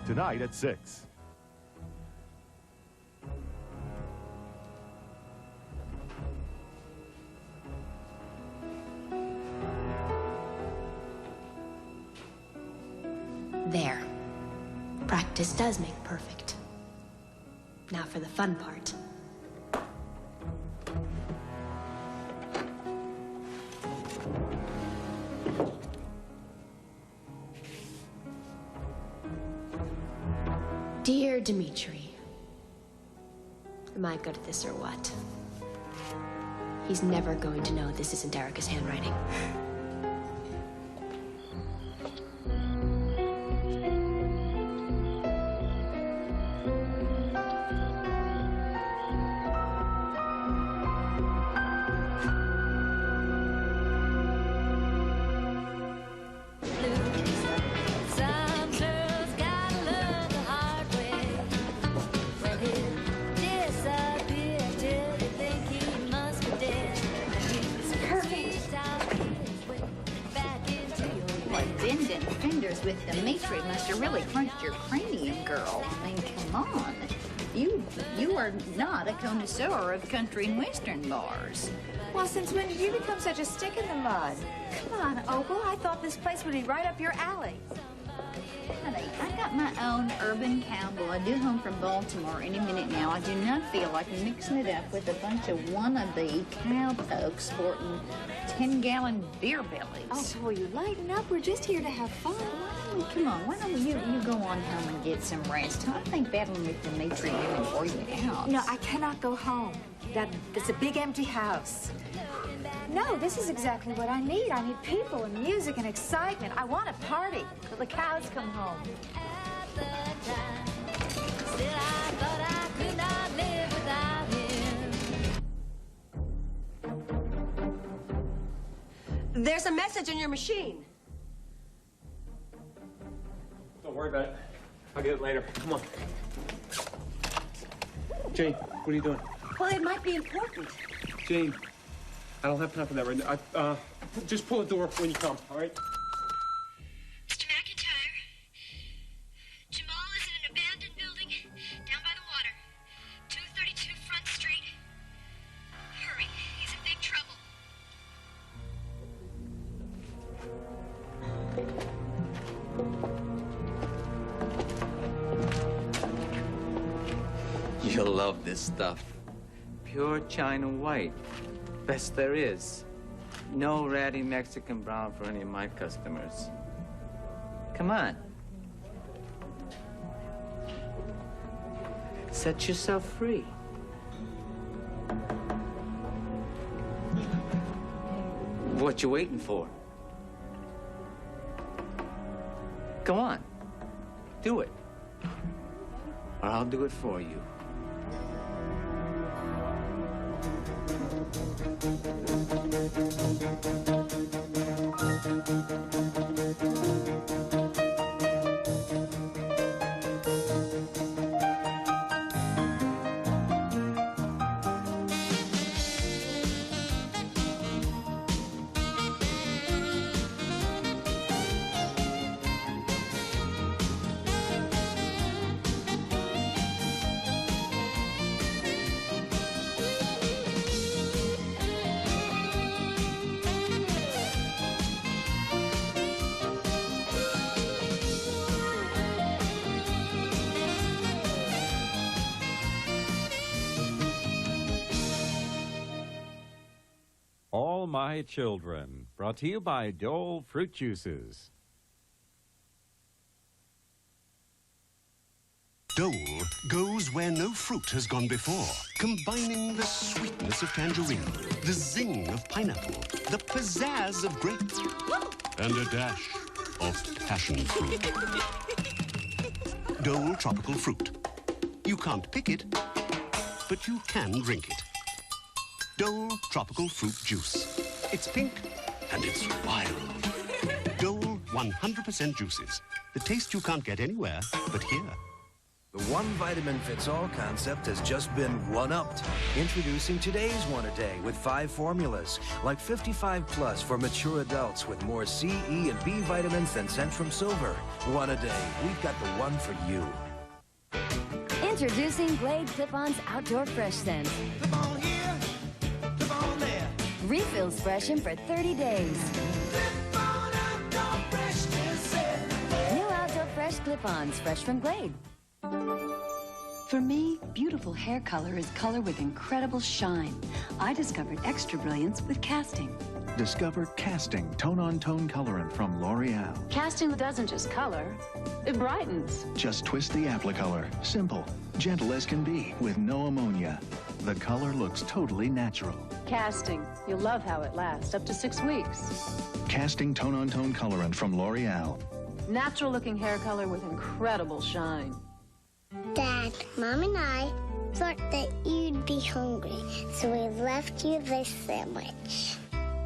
tonight at 6. There. Practice does make perfect. Now for the fun part. Dear Dmitri, am I good at this or what? He's never going to know this isn't Erica's handwriting. With Dmitri must have really crunched your cranium, girl. I mean, come on. You are not a connoisseur of country and western bars. Well, since when did you become such a stick in the mud? Come on, Opal. I thought this place would be right up your alley. Honey, I got my own urban cowboy due home from Baltimore any minute now. I do not feel like mixing it up with a bunch of wannabe cowpokes sporting 10-gallon beer bellies. Oh, will you lighten up? We're just here to have fun. Oh, come on, why don't you go on home and get some rest? I think battling with Dmitri really wore you out. No, I cannot go home. That's a big empty house. No, this is exactly what I need. I need people and music and excitement. I want a party till the cows come home. There's a message in your machine. Don't worry about it. I'll get it later. Come on. Jane, what are you doing? Well, it might be important. Jane, I don't have time for that right now. Just pull the door when you come, all right? Mr. McIntyre, Jamal is in an abandoned building down by the water. 232 Front Street. Hurry, he's in big trouble. You'll love this stuff. Pure China white. Best there is. No ratty Mexican brown for any of my customers. Come on. Set yourself free. What you waiting for? Come on. Do it. Or I'll do it for you. All My Children, brought to you by Dole Fruit Juices. Dole goes where no fruit has gone before, combining the sweetness of tangerine, the zing of pineapple, the pizzazz of grape, and a dash of passion fruit. Dole Tropical Fruit. You can't pick it, but you can drink it. Dole Tropical Fruit Juice. It's pink and it's wild. Dole 100% juices. The taste you can't get anywhere but here. The one vitamin fits all concept has just been one-upped. Introducing today's One a Day with 5 formulas, like 55 Plus for mature adults with more C, E, and B vitamins than Centrum Silver. One a day. We've got the one for you. Introducing Glade Clip-On's Outdoor Fresh Scent. Clip on here, clip on there. Refills freshen for 30 days. Clip on Outdoor Fresh. New Outdoor Fresh Clip-Ons, fresh from Glade. For me, beautiful hair color is color with incredible shine. I discovered extra brilliance with casting. Discover Casting Tone-on-Tone Colorant from L'Oreal. Casting doesn't just color, it brightens. Just twist the applicolor. Simple, gentle as can be, with no ammonia. The color looks totally natural. Casting, you'll love how it lasts, up to 6 weeks. Casting Tone-on-Tone Colorant from L'Oreal. Natural looking hair color with incredible shine. Dad, Mom and I thought that you'd be hungry, so we left you this sandwich.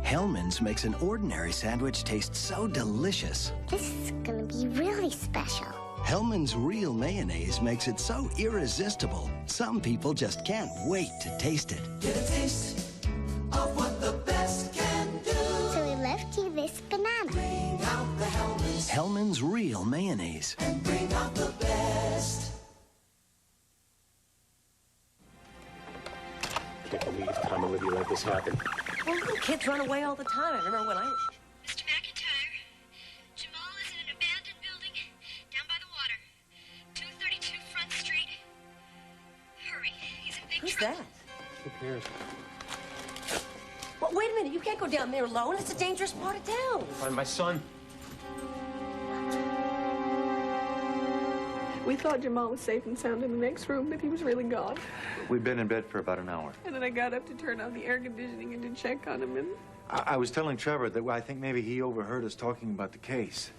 Hellman's makes an ordinary sandwich taste so delicious. This is gonna be really special. Hellman's Real Mayonnaise makes it so irresistible. Some people just can't wait to taste it. Get a taste of what the best can do. So we left you this banana. Bring out the Hellman's. Hellman's Real Mayonnaise. And bring out the best. I can't believe Tom and Olivia let this happen. Well, kids run away all the time. I remember when I... Mr. McIntyre, Jamal is in an abandoned building down by the water. 232 Front Street. Hurry, he's in big Who's trouble. that? Who cares? Well, wait a minute. You can't go down there alone. It's a dangerous part of town. Find my son. We thought Jamal was safe and sound in the next room, but he was really gone. We've been in bed for about an hour. And then I got up to turn on the air conditioning and to check on him, and... I was telling Trevor that I think maybe he overheard us talking about the case.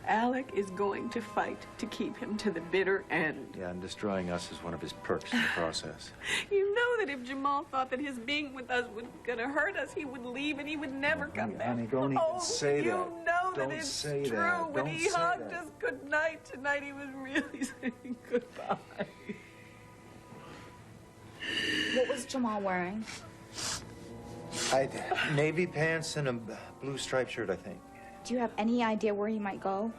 Alec is going to fight to keep him to the bitter end. Yeah, and destroying us is one of his perks in the process. You know that if Jamal thought that his being with us was gonna hurt us, he would leave and he would never come back. Honey, don't even say that. You know that Don't it's say true. that. When Don't he say hugged that. us goodnight tonight, he was really saying goodbye. What was Jamal wearing? Navy pants and a blue striped shirt, I think. Do you have any idea where he might go?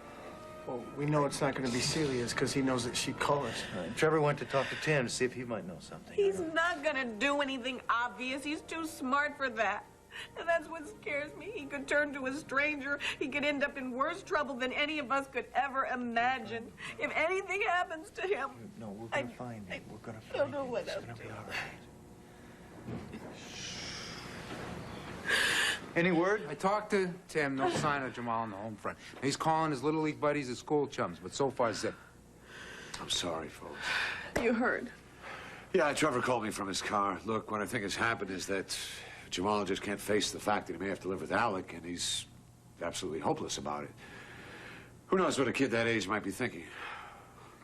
Well, we know it's not going to be Celia's because he knows that she called us. Trevor went to talk to Tim to see if he might know something. He's not gonna do anything obvious. He's too smart for that. And that's what scares me. He could turn to a stranger. He could end up in worse trouble than any of us could ever imagine. If anything happens to him... No, we're going to find him. We're going to find don't know him. what It's else going to to be all right. Any word? I talked to Tim. No sign of Jamal on the home front. He's calling his Little League buddies and school chums, but so far, zip. I'm sorry, folks. You heard. Yeah, Trevor called me from his car. Look, what I think has happened is that Jamal just can't face the fact that he may have to live with Alec, and he's absolutely hopeless about it. Who knows what a kid that age might be thinking?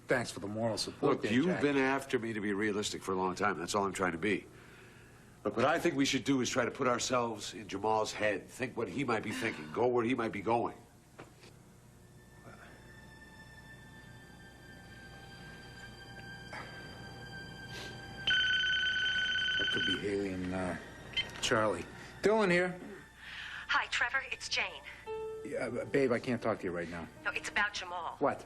Thanks for the moral support Look, there, you've Jack. been after me to be realistic for a long time. That's all I'm trying to be. Look, what I think we should do is try to put ourselves in Jamal's head. Think what he might be thinking. Go where he might be going. That could be Haley and Charlie. Dylan here. Hi, Trevor. It's Jane. Yeah, babe, I can't talk to you right now. No, it's about Jamal. What?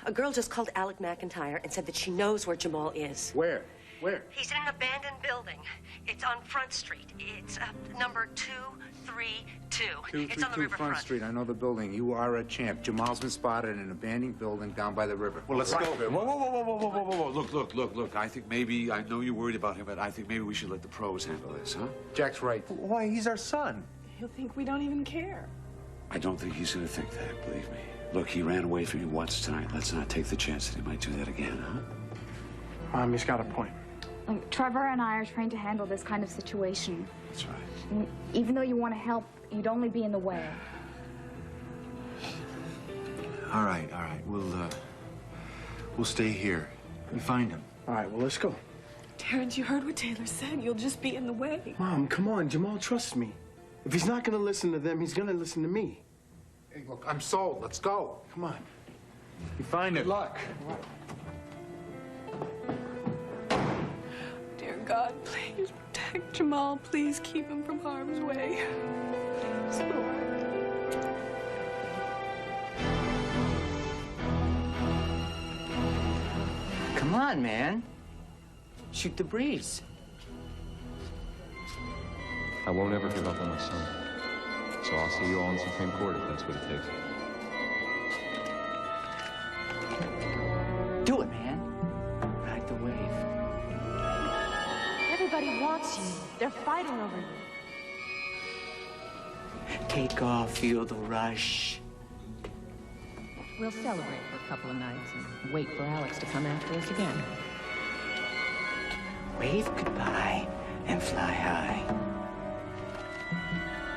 A girl just called Alec McIntyre and said that she knows where Jamal is. Where? Where? He's in an abandoned building. It's on Front Street. It's number 232. It's on the 232 riverfront. Front Street. I know the building. You are a champ. Jamal's been spotted in an abandoned building down by the river. Well, let's Right. go. Whoa, whoa, whoa, whoa, whoa, whoa, whoa. Look. I think maybe, I know you're worried about him, but I think maybe we should let the pros handle this, huh? Jack's right. Why, he's our son. He'll think we don't even care. I don't think he's gonna think that, believe me. Look, he ran away from you once tonight. Let's not take the chance that he might do that again, huh? Mommy's got a point. Look, Trevor and I are trained to handle this kind of situation. That's right. Even though you want to help, you'd only be in the way. All right. We'll stay here. You find him. All right, well, let's go. Terrence, you heard what Taylor said. You'll just be in the way. Mom, come on. Jamal trusts me. If he's not going to listen to them, he's going to listen to me. Hey, look, I'm sold. Let's go. Come on. You find her. Good luck. Dear God, please protect Jamal. Please keep him from harm's way. Come on, man. Shoot the breeze. I won't ever give up on my son. So I'll see you all in the Supreme Court if that's what it takes. Do it, man. Ride the wave. Everybody wants you. They're fighting over you. Take off, feel the rush. We'll celebrate for a couple of nights and wait for Alex to come after us again. Wave goodbye and fly high.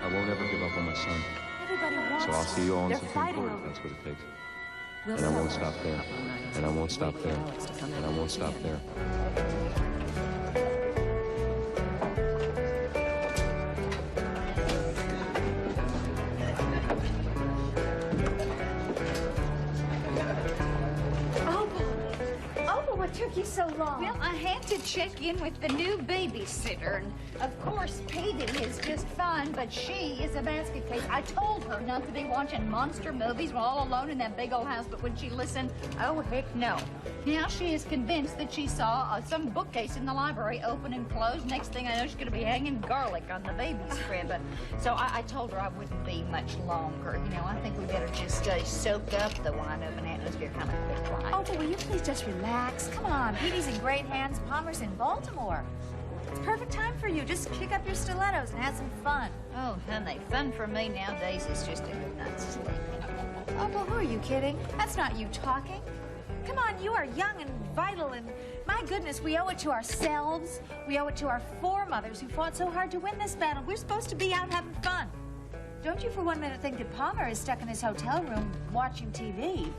I won't ever give up on my son. Everybody wants So I'll see you all in the They're Supreme fighting Court if over that's what it takes. We'll And I won't celebrate stop for a there. couple of nights And I won't stop wait for there. Alex to come And I after won't us stop again. there. Oh, what took you so long? Well, I had to check in with the new babysitter. And of course, Petey is just fine, but she is a basket case. I told her not to be watching monster movies while all alone in that big old house, but when she listened, oh, heck no. Now she is convinced that she saw some bookcase in the library open and close. Next thing I know, she's going to be hanging garlic on the baby's crib. So I told her I wouldn't be much longer. You know, I think we better just soak up the wine-oven atmosphere kind of quick, right? Oh, but will you please just relax? Come on, Petey's in great hands. Palmer's in Baltimore. It's perfect time for you. Just kick up your stilettos and have some fun. Oh, honey, fun for me nowadays is just a good night's sleep. Oh, well, who are you kidding? That's not you talking. Come on, you are young and vital, and my goodness, we owe it to ourselves. We owe it to our foremothers who fought so hard to win this battle. We're supposed to be out having fun. Don't you for one minute think that Palmer is stuck in his hotel room watching TV.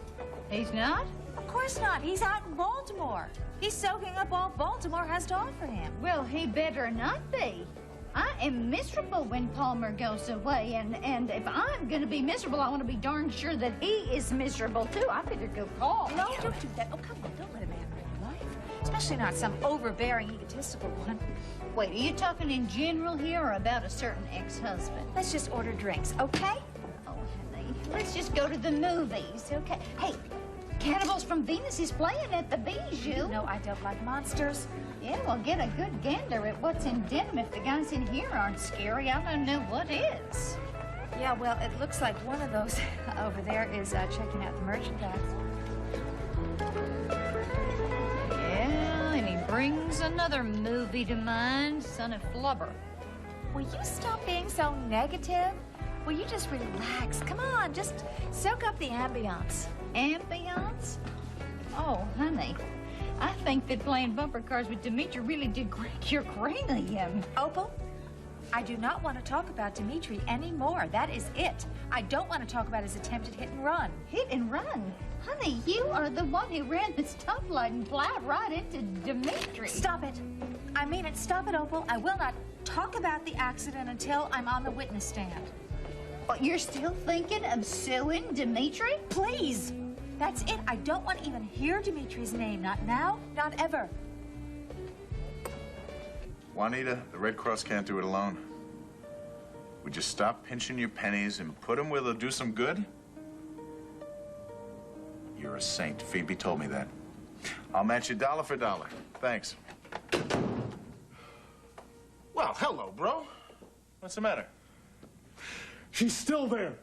He's not? Of course not. He's out in Baltimore. He's soaking up all Baltimore has to offer him. Well, he better not be. I am miserable when Palmer goes away, and if I'm going to be miserable, I want to be darn sure that he is miserable, too. I better go call. No, don't do that. Oh, come on. Don't let a man ruin your life. Especially not some overbearing, egotistical one. Wait, are you talking in general here or about a certain ex-husband? Let's just order drinks, okay? Oh, honey, let's just go to the movies, okay? Hey, Cannibals from Venus is playing at the Bijou. No, I don't like monsters. Yeah, well, get a good gander at what's in denim. If the guys in here aren't scary, I don't know what is. Yeah, well, it looks like one of those over there is checking out the merchandise. Yeah, and he brings another movie to mind, Son of Flubber. Will you stop being so negative? Will you just relax? Come on, just soak up the ambiance. Ambiance? Oh, honey, I think that playing bumper cars with Dimitri really did crack your cranium. Opal, I do not want to talk about Dimitri anymore. That is it. I don't want to talk about his attempted hit and run. Hit and run? Honey, you are the one who ran the stoplight and plowed right into Dimitri. Stop it. I mean it. Stop it, Opal. I will not talk about the accident until I'm on the witness stand. Oh, you're still thinking of suing Dimitri? Please. That's it. I don't want to even hear Dimitri's name. Not now, not ever. Juanita, the Red Cross can't do it alone. Would you stop pinching your pennies and put them where they'll do some good? You're a saint. Phoebe told me that. I'll match you dollar for dollar. Thanks. Well, hello, bro. What's the matter? She's still there.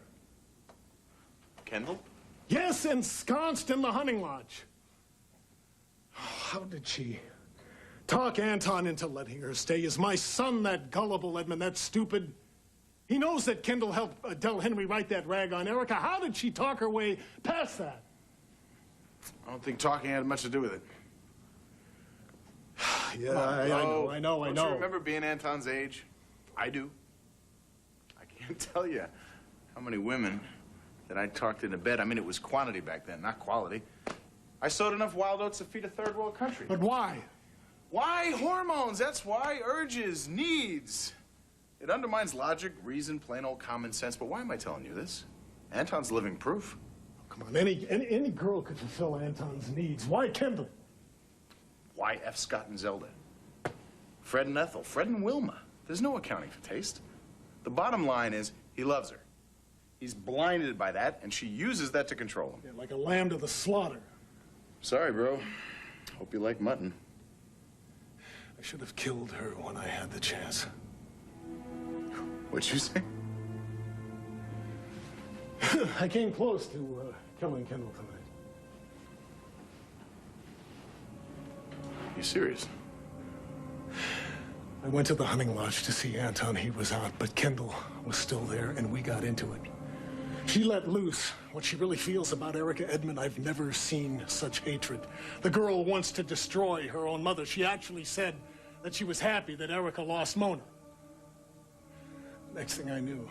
Kendall? Yes, ensconced in the hunting lodge. How did she talk Anton into letting her stay? Is my son that gullible, Edmund, that stupid? He knows that Kendall helped Del Henry write that rag on Erica. How did she talk her way past that? I don't think talking had much to do with it. Yeah, I know. Don't you remember being Anton's age? I do. I can't tell you how many women that I talked into bed. I mean, it was quantity back then, not quality. I sowed enough wild oats to feed a third world country. But why? Why? Hormones. That's why. Urges, needs. It undermines logic, reason, plain old common sense. But why am I telling you this? Anton's living proof. Come on, any girl could fulfill Anton's needs. Why Kendall? Why F. Scott and Zelda? Fred and Ethel, Fred and Wilma. There's no accounting for taste. The bottom line is he loves her. He's blinded by that, and she uses that to control him. Yeah, like a lamb to the slaughter. Sorry, bro. Hope you like mutton. I should have killed her when I had the chance. What'd you say? I came close to killing Kendall tonight. You serious? I went to the hunting lodge to see Anton. He was out, but Kendall was still there, and we got into it. She let loose what she really feels about Erica Edmond. I've never seen such hatred. The girl wants to destroy her own mother. She actually said that she was happy that Erica lost Mona. Next thing I knew,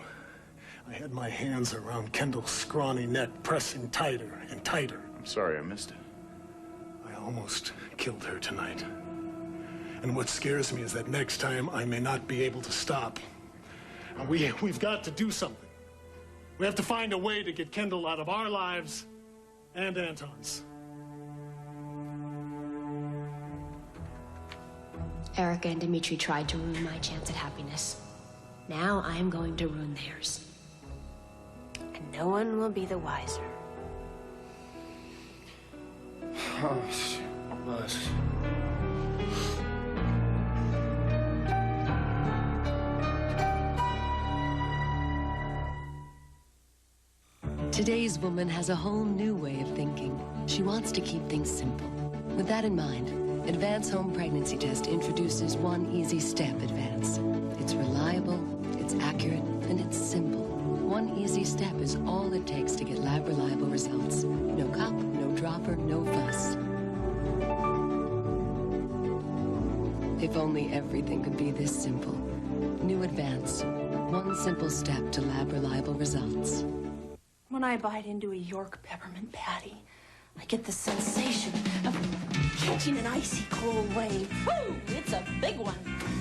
I had my hands around Kendall's scrawny neck, pressing tighter and tighter. I'm sorry I missed it. I almost killed her tonight. And what scares me is that next time I may not be able to stop. We've got to do something. We have to find a way to get Kendall out of our lives and Anton's. Erica and Dimitri tried to ruin my chance at happiness. Now I'm going to ruin theirs. And no one will be the wiser. Oh, bless. Today's woman has a whole new way of thinking. She wants to keep things simple. With that in mind, Advance Home Pregnancy Test introduces One Easy Step Advance. It's reliable, it's accurate, and it's simple. One easy step is all it takes to get lab-reliable results. No cup, no dropper, no fuss. If only everything could be this simple. New Advance. One simple step to lab-reliable results. When I bite into a York peppermint patty, I get the sensation of catching an icy cold wave. Woo! It's a big one.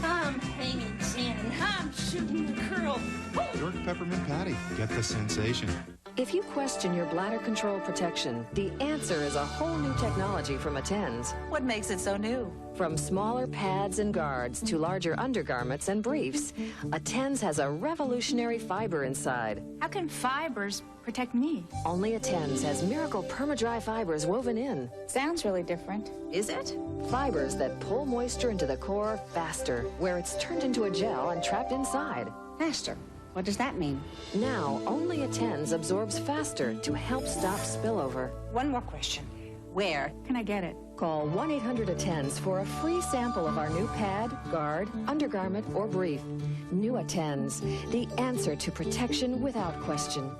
I'm hanging 10. I'm shooting the curl. Woo! York peppermint patty. Get the sensation. If you question your bladder control protection, the answer is a whole new technology from Attens. What makes it so new? From smaller pads and guards to larger undergarments and briefs, Attens has a revolutionary fiber inside. How can fibers protect me? Only Attens has miracle perma-dry fibers woven in. Sounds really different. Is it? Fibers that pull moisture into the core faster, where it's turned into a gel and trapped inside. Faster? What does that mean? Now, only Attens absorbs faster to help stop spillover. One more question. Where can I get it? Call 1-800-ATTENS for a free sample of our new pad, guard, undergarment, or brief. New Attens, the answer to protection without question.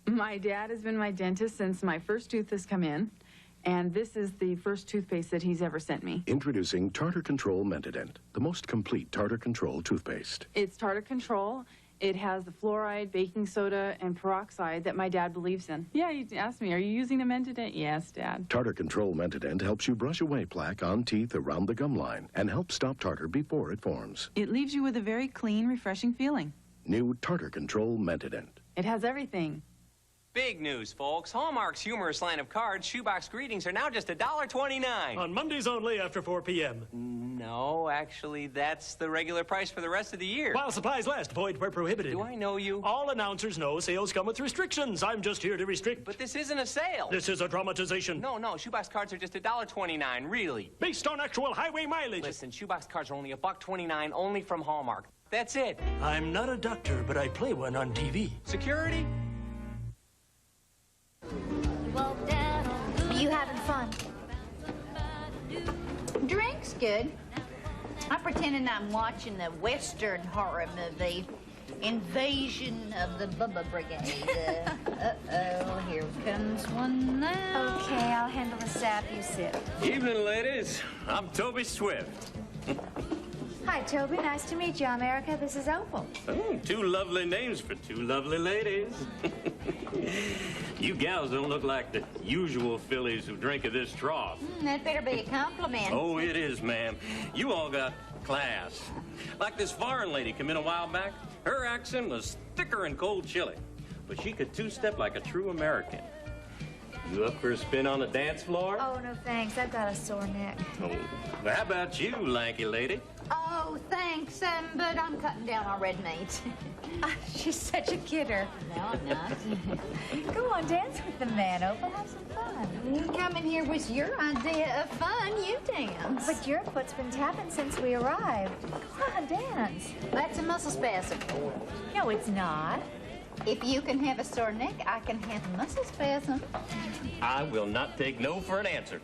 My dad has been my dentist since my first tooth has come in, and this is the first toothpaste that he's ever sent me. Introducing Tartar Control Mentadent, the most complete tartar control toothpaste. It's tartar control. It has the fluoride, baking soda, and peroxide that my dad believes in. Yeah, he asked me, are you using a Mentadent? Yes, Dad. Tartar Control Mentadent helps you brush away plaque on teeth around the gum line and helps stop tartar before it forms. It leaves you with a very clean, refreshing feeling. New Tartar Control Mentadent. It has everything. Big news, folks. Hallmark's humorous line of cards, Shoebox Greetings, are now just $1.29. On Mondays only after 4 p.m. No, actually, that's the regular price for the rest of the year. While supplies last, void where prohibited. Do I know you? All announcers know sales come with restrictions. I'm just here to restrict. But this isn't a sale. This is a dramatization. No, Shoebox cards are just $1.29, really. Based on actual highway mileage. Listen, Shoebox cards are only $1.29, only from Hallmark. That's it. I'm not a doctor, but I play one on TV. Security? Are you having fun? Drink's good. I'm pretending I'm watching the Western horror movie, Invasion of the Bubba Brigade. Uh-oh, here comes one now. Okay, I'll handle the sap. You sit. Evening, ladies. I'm Toby Swift. Hi, Toby. Nice to meet you. I'm Erica. This is Opal. Oh, two lovely names for two lovely ladies. You gals don't look like the usual fillies who drink of this trough. That better be a compliment. Oh, it is, ma'am. You all got class. Like this foreign lady come in a while back. Her accent was thicker than cold chili, but she could two-step like a true American. You up for a spin on the dance floor? Oh, no thanks. I've got a sore neck. Oh, well, how about you, lanky lady? Oh, thanks, but I'm cutting down on red meat. She's such a kidder. No, I'm not. Go on, dance with the man, Opal. Have some fun. You come in here with your idea of fun, you dance. But your foot's been tapping since we arrived. Come on, dance. That's a muscle spasm. No, it's not. If you can have a sore neck, I can have a muscle spasm. I will not take no for an answer.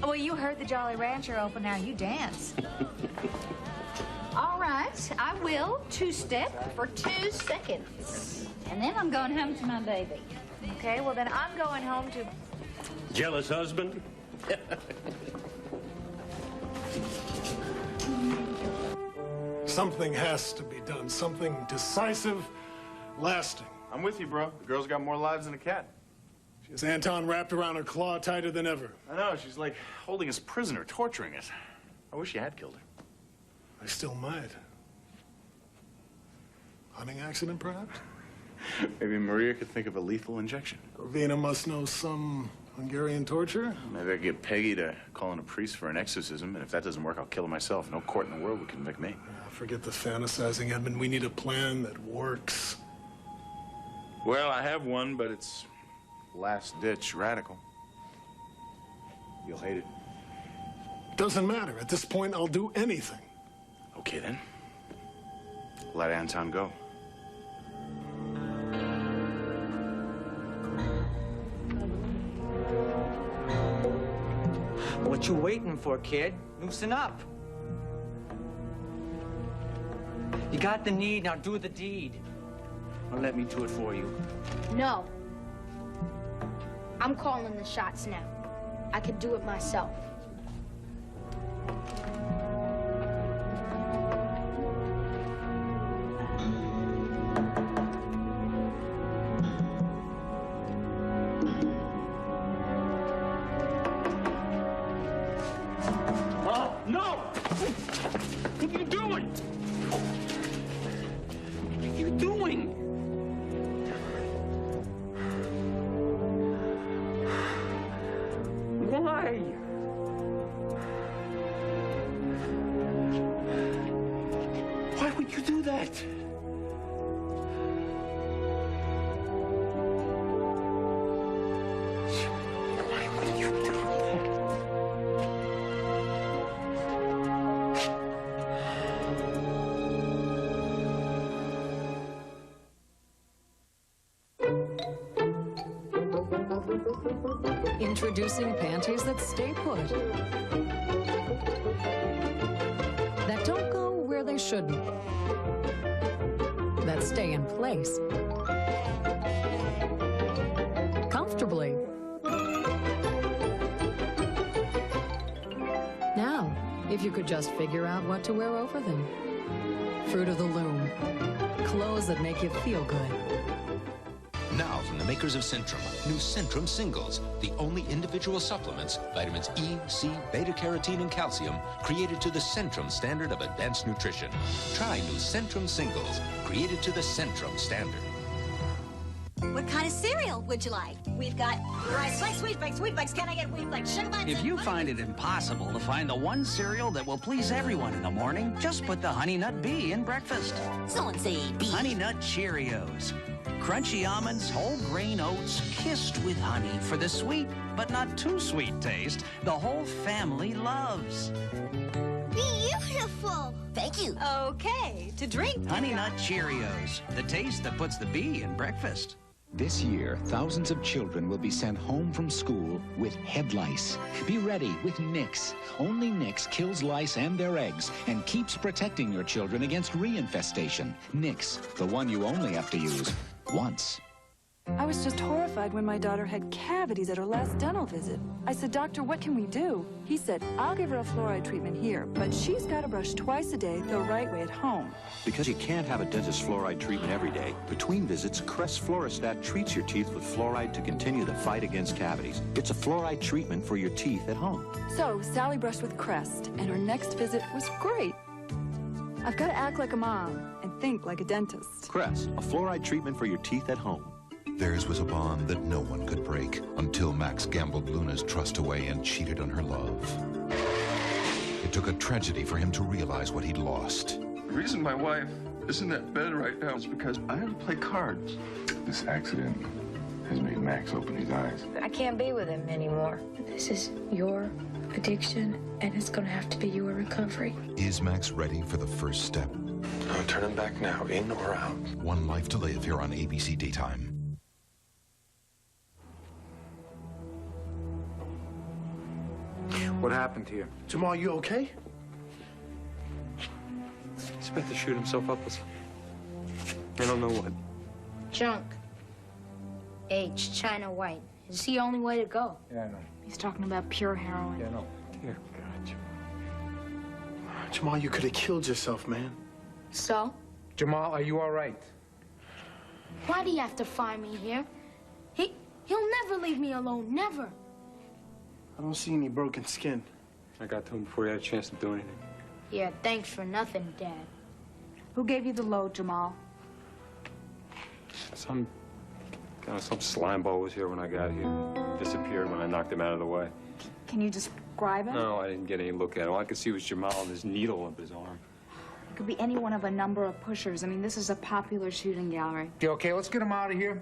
Well, you heard the Jolly Rancher, Opal. Now you dance. All right, I will two-step for 2 seconds. And then I'm going home to my baby. Okay, well, then I'm going home to... Jealous husband? Something has to be done. Something decisive, lasting. I'm with you, bro. The girl's got more lives than a cat. She has Anton wrapped around her claw tighter than ever. I know. She's like holding us prisoner, torturing us. I wish you had killed her. I still might. Hunting accident, perhaps? Maybe Maria could think of a lethal injection. Ravina must know some Hungarian torture. Maybe I could get Peggy to call in a priest for an exorcism, and if that doesn't work, I'll kill her myself. No court in the world would convict me. Forget the fantasizing, Edmund. We need a plan that works. Well, I have one, but it's last-ditch radical. You'll hate it. Doesn't matter. At this point, I'll do anything. Okay, then. Let Anton go. What you waiting for, kid? Loosen up. You got the need, now do the deed. Or let me do it for you. No. I'm calling the shots now. I could do it myself. No! What are you doing? What are you doing? Why? Why would you do that? Why would you do that? Introducing panties that stay put. That don't go where they shouldn't. That stay in place. Comfortably. Now, if you could just figure out what to wear over them. Fruit of the loom. Clothes that make you feel good. Now from the makers of Centrum, new Centrum Singles, the only individual supplements, vitamins E, C, beta-carotene, and calcium, created to the Centrum standard of advanced nutrition. Try new Centrum Singles, created to the Centrum standard. What kind of cereal would you like? We've got rice flakes, wheat flakes. Can I get wheat flakes, sugar bites? If you find it impossible to find the one cereal that will please everyone in the morning, just put the Honey Nut Bee in breakfast. Someone say bee. Honey Nut Cheerios. Crunchy almonds, whole grain oats, kissed with honey for the sweet, but not too sweet taste the whole family loves. Beautiful. Thank you. Okay, to drink. Honey Nut Cheerios, the taste that puts the bee in breakfast. This year, thousands of children will be sent home from school with head lice. Be ready with Nix. Only Nix kills lice and their eggs and keeps protecting your children against reinfestation. Nix, the one you only have to use once. I was just horrified when my daughter had cavities at her last dental visit. I said, "Doctor, what can we do?" He said, "I'll give her a fluoride treatment here, but she's got to brush twice a day the right way at home." Because you can't have a dentist fluoride treatment every day, between visits, Crest Fluorostat treats your teeth with fluoride to continue the fight against cavities. It's a fluoride treatment for your teeth at home. So Sally brushed with Crest, and her next visit was great. I've got to act like a mom and think like a dentist. Crest, a fluoride treatment for your teeth at home. Theirs was a bond that no one could break until Max gambled Luna's trust away and cheated on her love. It took a tragedy for him to realize what he'd lost. The reason my wife isn't at bed right now is because I had to play cards. This accident has made Max open his eyes. I can't be with him anymore. This is your addiction, and it's gonna have to be your recovery. Is Max ready for the first step? I'm turning back now, in or out. One Life to Live here on ABC Daytime. What happened to you? Jamal, you okay? He's about to shoot himself up with... I don't know what. Junk. H, China White. It's the only way to go. Yeah, I know. He's talking about pure heroin. Yeah, I know. Dear God, Jamal, you could have killed yourself, man. So? Jamal, are you all right? Why do you have to find me here? He'll never leave me alone, never. I don't see any broken skin. I got to him before he had a chance to do anything. Yeah, thanks for nothing, Dad. Who gave you the load, Jamal? Some slime ball was here when I got here. Disappeared when I knocked him out of the way. Can you describe him? No, I didn't get any look at him. All I could see was Jamal and his needle up his arm. It could be any one of a number of pushers. I mean, this is a popular shooting gallery. You okay? Let's get him out of here.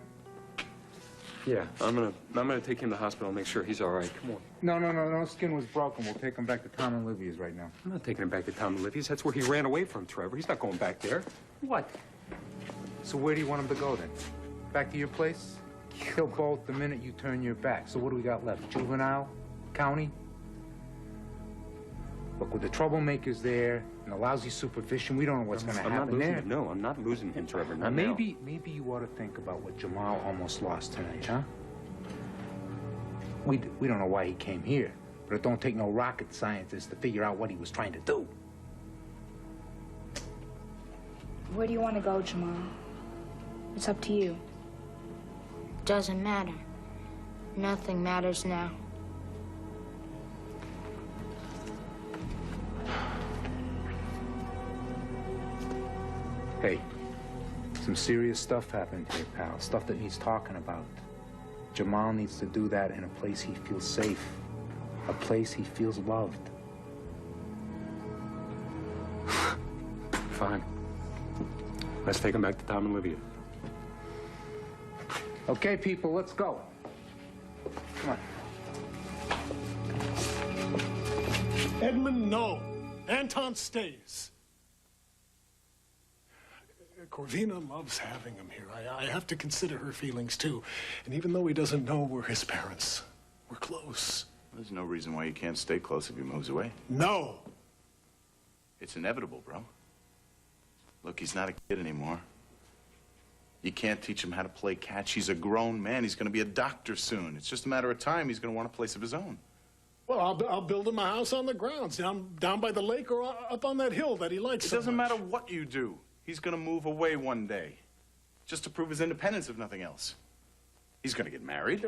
Yeah, I'm gonna take him to the hospital and make sure he's all right. Come on. No. Skin was broken. We'll take him back to Tom and Olivia's right now. I'm not taking him back to Tom and Olivia's. That's where he ran away from, Trevor. He's not going back there. What? So where do you want him to go then? Back to your place? He'll bolt the minute you turn your back. So what do we got left? Juvenile? County? Look, with the troublemakers there and the lousy supervision, we don't know what's going to happen there. No, I'm not losing him, Trevor. Now, maybe you ought to think about what Jamal almost lost tonight, huh? We don't know why he came here, but it don't take no rocket scientist to figure out what he was trying to do. Where do you want to go, Jamal? It's up to you. Doesn't matter. Nothing matters now. Hey, some serious stuff happened here, pal. Stuff that needs talking about. Jamal needs to do that in a place he feels safe. A place he feels loved. Fine. Let's take him back to Tom and Olivia. Okay, people, let's go. Come on. Edmund, no. Anton stays. Corvina loves having him here. I have to consider her feelings, too. And even though he doesn't know we're his parents, we're close. There's no reason why you can't stay close if he moves away. No. It's inevitable, bro. Look, he's not a kid anymore. You can't teach him how to play catch. He's a grown man. He's going to be a doctor soon. It's just a matter of time. He's going to want a place of his own. Well, I'll build him a house on the grounds, down by the lake or up on that hill that he likes so It doesn't much. matter what you do. He's going to move away one day. Just to prove his independence, if nothing else. He's going to get married.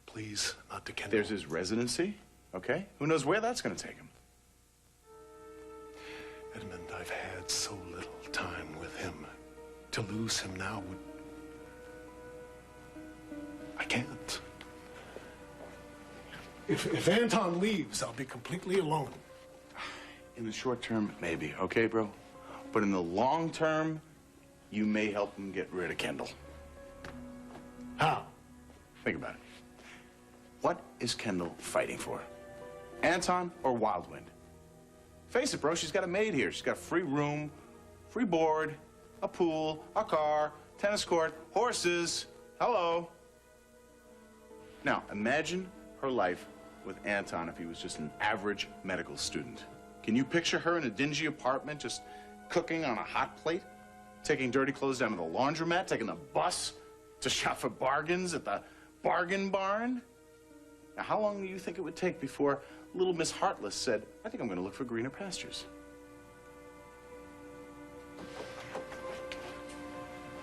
Please, not to Kendall. There's his residency, okay? Who knows where that's going to take him? Edmund, I've had so little time with him. To lose him now would... I can't. If Anton leaves, I'll be completely alone. In the short term, maybe, okay, bro? But in the long term, you may help him get rid of Kendall. How? Think about it. What is Kendall fighting for? Anton or Wildwind? Face it, bro, she's got a maid here. She's got free room, free board, a pool, a car, tennis court, horses. Hello. Now, imagine her life with Anton if he was just an average medical student. Can you picture her in a dingy apartment just cooking on a hot plate? Taking dirty clothes down to the laundromat? Taking the bus to shop for bargains at the bargain barn? Now, how long do you think it would take before little Miss Heartless said, I think I'm going to look for greener pastures?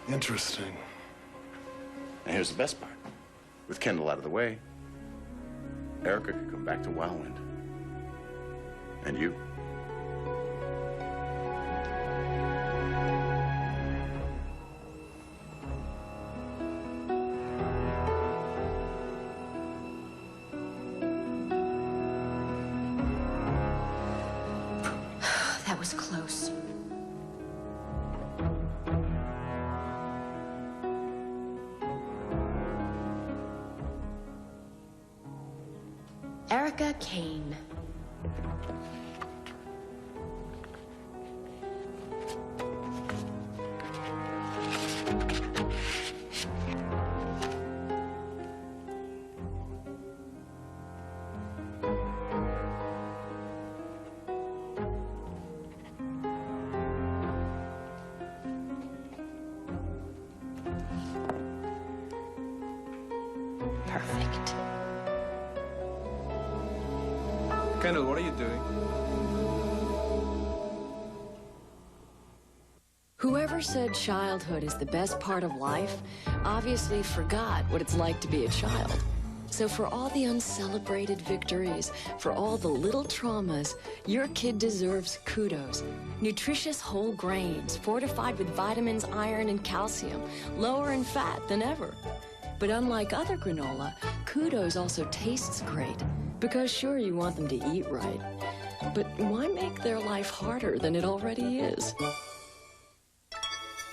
Interesting. And here's the best part. With Kendall out of the way, Erica could come back to Wildwind. And you. was close. Erica Kane. Perfect. Kendall, what are you doing? Whoever said childhood is the best part of life obviously forgot what it's like to be a child. So for all the uncelebrated victories, for all the little traumas, your kid deserves kudos. Nutritious whole grains, fortified with vitamins, iron, and calcium, lower in fat than ever. But unlike other granola, Kudos also tastes great, because sure, you want them to eat right. But why make their life harder than it already is?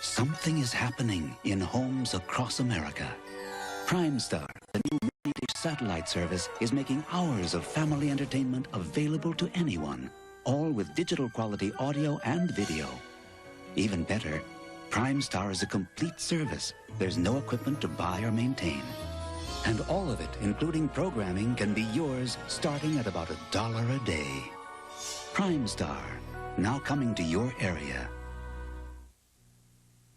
Something is happening in homes across America. Primestar, the new multi-dish satellite service, is making hours of family entertainment available to anyone, all with digital quality audio and video. Even better, Primestar is a complete service. There's no equipment to buy or maintain. And all of it, including programming, can be yours starting at about $1 a day. Primestar, now coming to your area.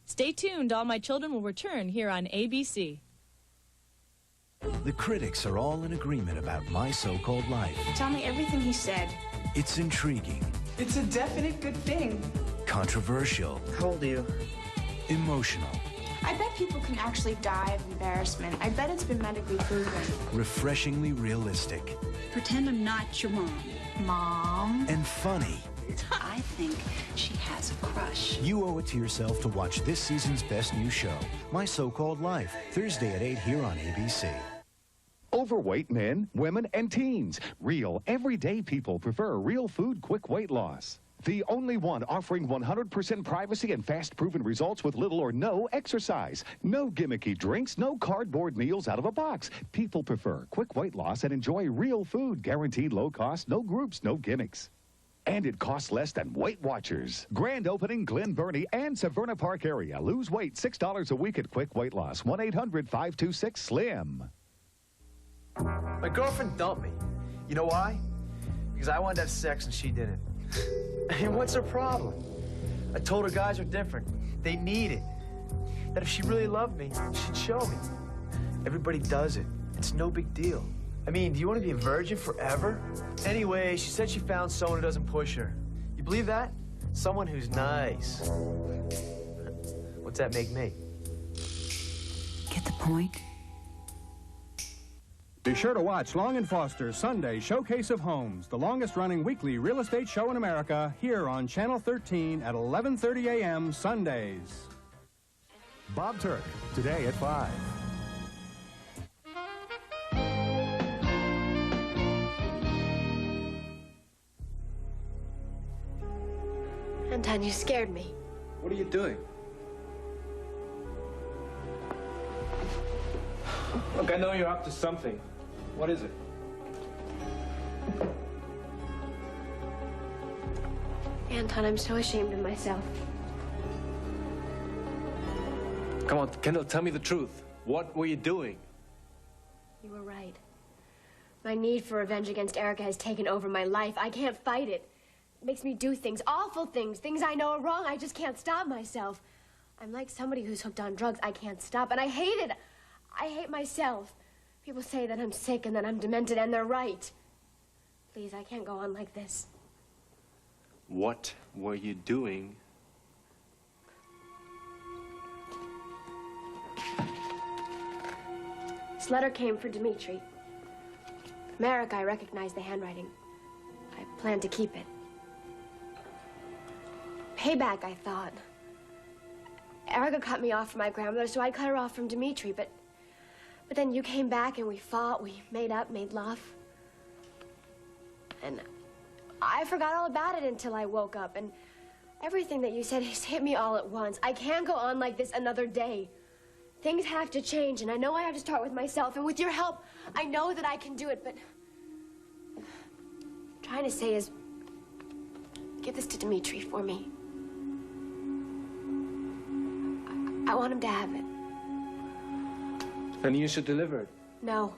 Stay tuned. All My Children will return here on ABC. The critics are all in agreement about My So-Called Life. Tell me everything he said. It's intriguing. It's a definite good thing. Controversial. How old are you? Emotional. I bet people can actually die of embarrassment. I bet it's been medically proven. Refreshingly realistic. Pretend I'm not your mom. Mom? And funny. I think she has a crush. You owe it to yourself to watch this season's best new show, My So-Called Life, Thursday at 8 here on ABC. Overweight men, women, and teens. Real, everyday people prefer Real Food Quick Weight Loss. The only one offering 100% privacy and fast-proven results with little or no exercise. No gimmicky drinks, no cardboard meals out of a box. People prefer quick weight loss and enjoy real food, guaranteed low cost, no groups, no gimmicks. And it costs less than Weight Watchers. Grand opening, Glen Burnie and Severna Park area. Lose weight, $6 a week at Quick Weight Loss. 1-800-526-SLIM. My girlfriend dumped me. You know why? Because I wanted to have sex and she didn't. I mean, what's her problem? I told her guys are different. They need it. That if she really loved me, she'd show me. Everybody does it. It's no big deal. I mean, do you want to be a virgin forever? Anyway, she said she found someone who doesn't push her. You believe that? Someone who's nice. What's that make me? Get the point? Be sure to watch Long & Foster's Sunday Showcase of Homes, the longest-running weekly real estate show in America, here on Channel 13 at 11:30 a.m. Sundays. Bob Turk, today at 5. Anton, you scared me. What are you doing? Look, I know you're up to something. What is it? Anton, I'm so ashamed of myself. Come on, Kendall, tell me the truth. What were you doing? You were right. My need for revenge against Erica has taken over my life. I can't fight it. It makes me do things, awful things, things I know are wrong. I just can't stop myself. I'm like somebody who's hooked on drugs. I can't stop, and I hate it. I hate myself. People say that I'm sick and that I'm demented, and they're right. Please, I can't go on like this. What were you doing? This letter came for Dimitri. From Erica, I recognized the handwriting. I plan to keep it. Payback, I thought. Erica cut me off from my grandmother, so I cut her off from Dimitri, but then you came back and we fought, we made up, made love. And I forgot all about it until I woke up, and Everything that you said has hit me all at once. I can't go on like this another day. Things have to change, and I know I have to start with myself, and with your help, I know that I can do it, but... what I'm trying to say is, give this to Dimitri for me. I want him to have it. Then you should deliver it. No.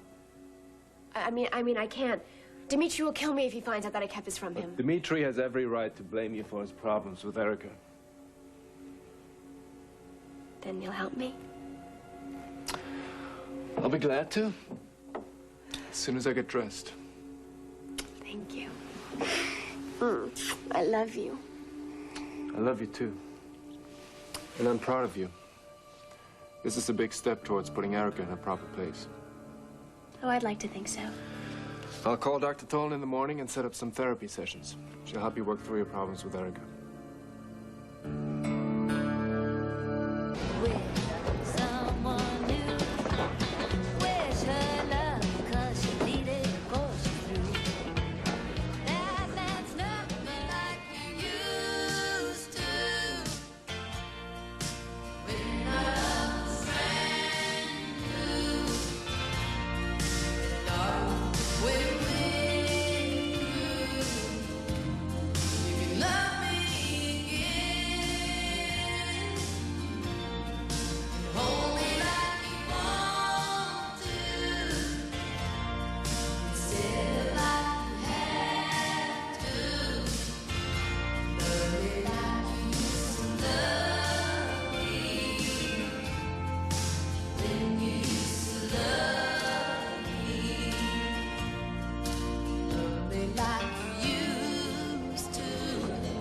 I mean, I can't. Dimitri will kill me if he finds out that I kept this from him. Dimitri has every right to blame you for his problems with Erica. Then you'll help me? I'll be glad to. As soon as I get dressed. Thank you. I love you. I love you too. And I'm proud of you. This is a big step towards putting Erica in her proper place. Oh, I'd like to think so. I'll call Dr. Tolan in the morning and set up some therapy sessions. She'll help you work through your problems with Erica.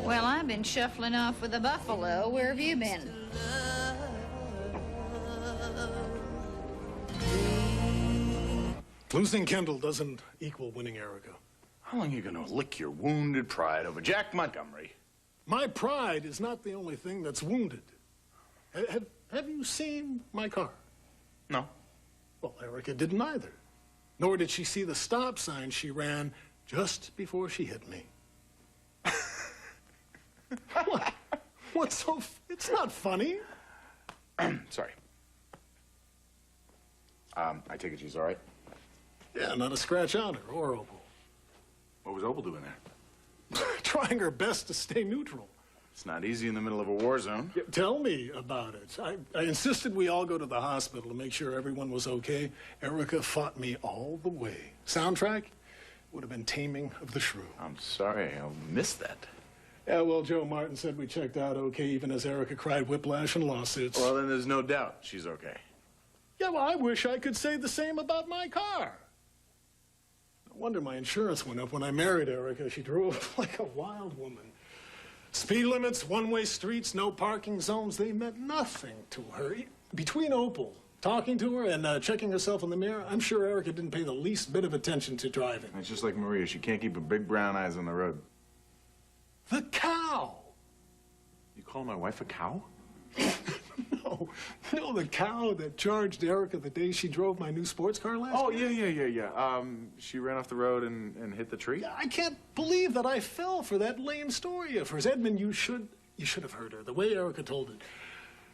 Well, I've been shuffling off with the buffalo. Where have you been? Losing Kendall doesn't equal winning Erica. How long are you gonna lick your wounded pride over Jack Montgomery? My pride is not the only thing that's wounded. Have you seen my car? No. Well, Erica didn't either. Nor did she see the stop sign she ran just before she hit me. What's so... It's not funny. Sorry. I take it she's all right? Yeah, not a scratch on her or Opal. What was Opal doing there? Trying her best to stay neutral. It's not easy in the middle of a war zone. Yeah, tell me about it. I insisted we all go to the hospital to make sure everyone was okay. Erica fought me all the way. Soundtrack would have been Taming of the Shrew. I'm sorry, I missed that. Yeah, well, Joe Martin said we checked out okay, even as Erica cried whiplash and lawsuits. Well, then there's no doubt she's okay. Yeah, well, I wish I could say the same about my car. No wonder my insurance went up when I married Erica. She drove like a wild woman. Speed limits, one-way streets, no parking zones, they meant nothing to her. Between Opal, talking to her, and checking herself in the mirror, I'm sure Erica didn't pay the least bit of attention to driving. It's just like Maria. She can't keep her big brown eyes on the road. The cow! You call my wife a cow? No, the cow that charged Erica the day she drove my new sports car last year. Yeah. She ran off the road and hit the tree? Yeah, I can't believe that I fell for that lame story of hers. Edmund, you should have heard her, the way Erica told it.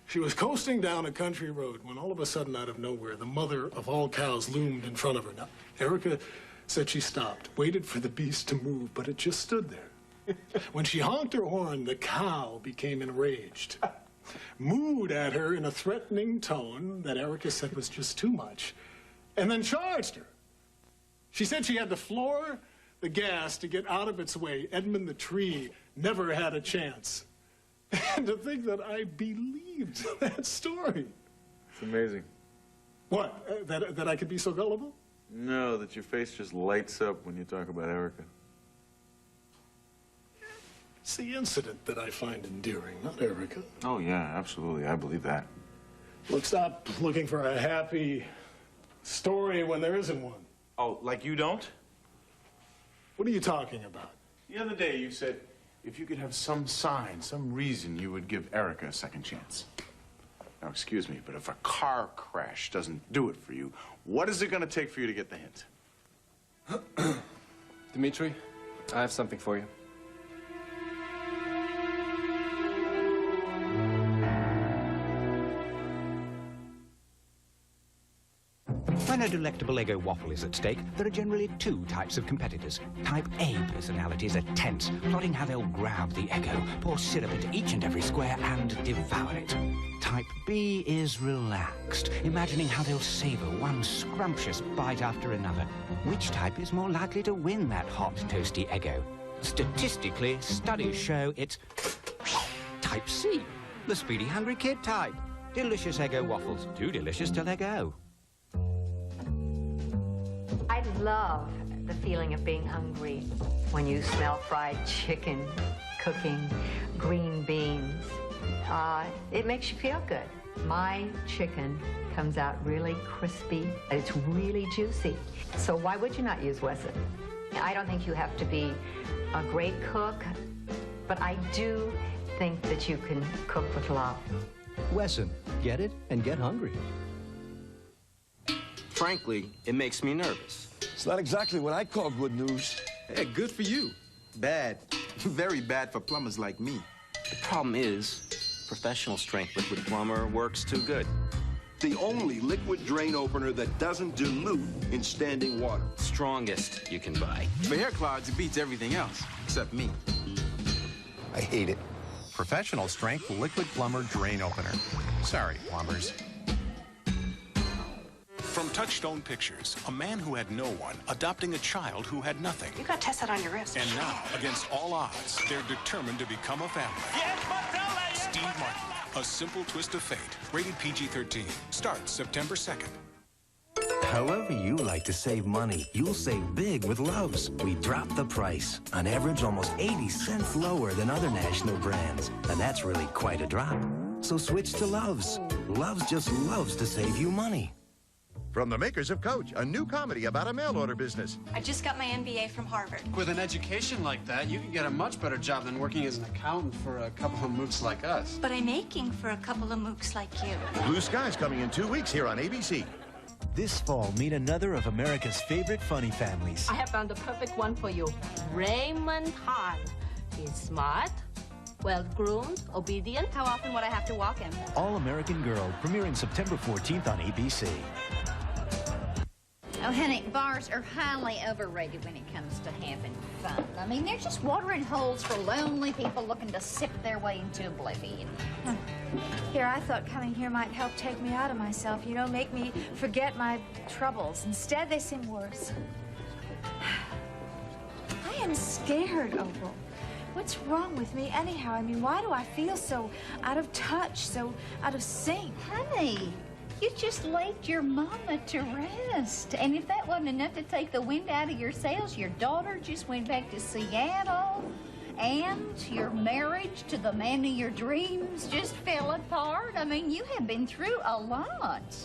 She was coasting down a country road when all of a sudden, out of nowhere, the mother of all cows loomed in front of her. Now, Erica said she stopped, waited for the beast to move, but it just stood there. When she honked her horn, the cow became enraged, mooed at her in a threatening tone that Erica said was just too much, and then charged her. She said she had to floor the gas to get out of its way. Edmund the tree never had a chance. And to think that I believed that story. It's amazing. What? That I could be so gullible? No, that your face just lights up when you talk about Erica. It's the incident that I find endearing, not Erica. Oh, yeah, absolutely. I believe that. Look, stop looking for a happy story when there isn't one. Oh, like you don't? What are you talking about? The other day you said if you could have some sign, some reason, you would give Erica a second chance. Now, excuse me, but if a car crash doesn't do it for you, what is it going to take for you to get the hint? Dimitri, I have something for you. a delectable Eggo waffle is at stake, there are generally two types of competitors. Type A personalities are tense, plotting how they'll grab the Eggo, pour syrup into each and every square, and devour it. Type B is relaxed, imagining how they'll savor one scrumptious bite after another. Which type is more likely to win that hot, toasty Eggo? Statistically, studies show it's Type C, the speedy, hungry kid type. Delicious Eggo waffles, too delicious to let go. I love the feeling of being hungry when you smell fried chicken, cooking, green beans. It makes you feel good. My chicken comes out really crispy. It's really juicy. So why would you not use Wesson? I don't think you have to be a great cook, but I do think that you can cook with love. Wesson, get it and get hungry. Frankly, it makes me nervous. It's not exactly what I call good news. Yeah, good for you. Bad. Very bad for plumbers like me. The problem is, professional strength liquid plumber works too good. The only liquid drain opener that doesn't dilute in standing water. Strongest you can buy. For hair clogs, it beats everything else, except me. I hate it. Professional strength liquid plumber drain opener. Sorry, plumbers. From Touchstone Pictures, a man who had no one adopting a child who had nothing. You gotta test that on your wrist. And now, against all odds, they're determined to become a family. Yes, Marcella, yes, Steve Martin, A Simple Twist of Fate, rated PG-13, starts September 2nd. However you like to save money, you'll save big with Love's. We dropped the price, on average almost 80 cents lower than other national brands. And that's really quite a drop. So switch to Love's. Love's just loves to save you money. From the makers of Coach, a new comedy about a mail order business. I just got my MBA from Harvard. With an education like that, you can get a much better job than working as an accountant for a couple of mooks like us. But I'm aching for a couple of mooks like you. Blue Sky's coming in 2 weeks here on ABC. This fall, meet another of America's favorite funny families. I have found the perfect one for you. Raymond Han. He's smart, well-groomed, obedient. How often would I have to walk him? All-American Girl, premiering September 14th on ABC. Oh, honey, bars are highly overrated when it comes to having fun. I mean, they're just watering holes for lonely people looking to sip their way into oblivion. Here, I thought coming here might help take me out of myself, you know, make me forget my troubles. Instead, they seem worse. I am scared, Opal. What's wrong with me anyhow? I mean, why do I feel so out of touch, so out of sync? Honey, you just laid your mama to rest. And if that wasn't enough to take the wind out of your sails, your daughter just went back to Seattle. And your marriage to the man of your dreams just fell apart. I mean, you have been through a lot.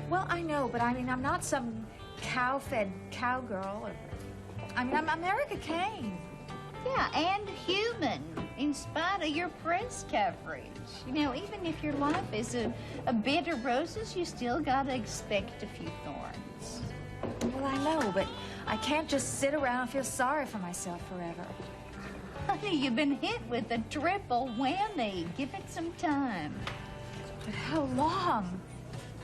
Well, I know, but I mean, I'm not some cow-fed cowgirl. I mean, I'm Erica Kane. Yeah, and human, in spite of your press coverage. You know, even if your life is a bed of roses, you still gotta expect a few thorns. Well, I know, but I can't just sit around and feel sorry for myself forever. Honey, you've been hit with a triple whammy. Give it some time. But how long?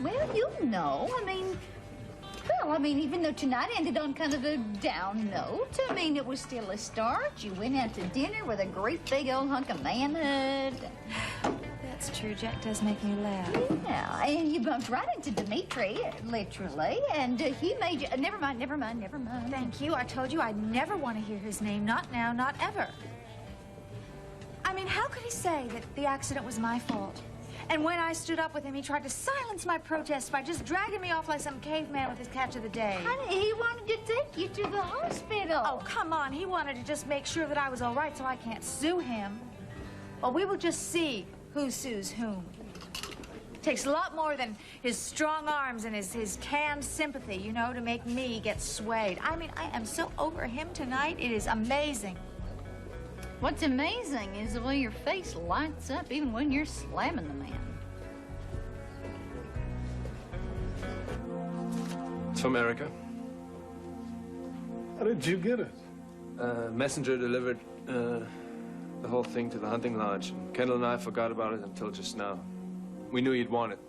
Well, you'll know. I mean, even though tonight ended on kind of a down note, I mean, it was still a start. You went out to dinner with a great big old hunk of manhood. That's true. Jack does make me laugh. Yeah, and you bumped right into Dimitri, literally, and he made you... Never mind. Thank you. I told you I'd never want to hear his name. Not now, not ever. I mean, how could he say that the accident was my fault? And when I stood up with him, he tried to silence my protest by just dragging me off like some caveman with his catch of the day. Honey, he wanted to take you to the hospital. Oh, come on. He wanted to just make sure that I was all right so I can't sue him. Well, we will just see who sues whom. Takes a lot more than his strong arms and his canned sympathy, you know, to make me get swayed. I mean, I am so over him tonight. It is amazing. What's amazing is the way your face lights up even when you're slamming the man. It's from Erica. How did you get it? Messenger delivered the whole thing to the hunting lodge. Kendall and I forgot about it until just now. We knew you'd want it.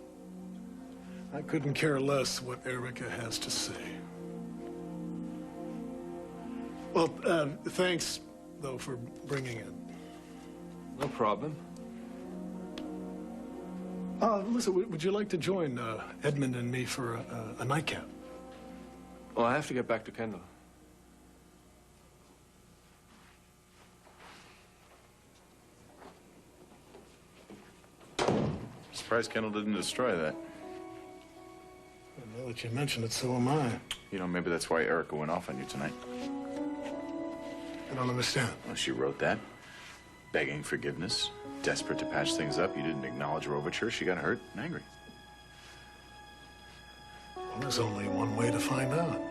I couldn't care less what Erica has to say. Well, thanks, though, for bringing it. No problem. Listen, would you like to join Edmund and me for a nightcap? Well, I have to get back to Kendall. Surprised Kendall didn't destroy that. Now that you mention it, so am I. You know, maybe that's why Erica went off on you tonight. I don't understand. Well, she wrote that, begging forgiveness, desperate to patch things up. You didn't acknowledge her overture. She got hurt and angry. Well, there's only one way to find out.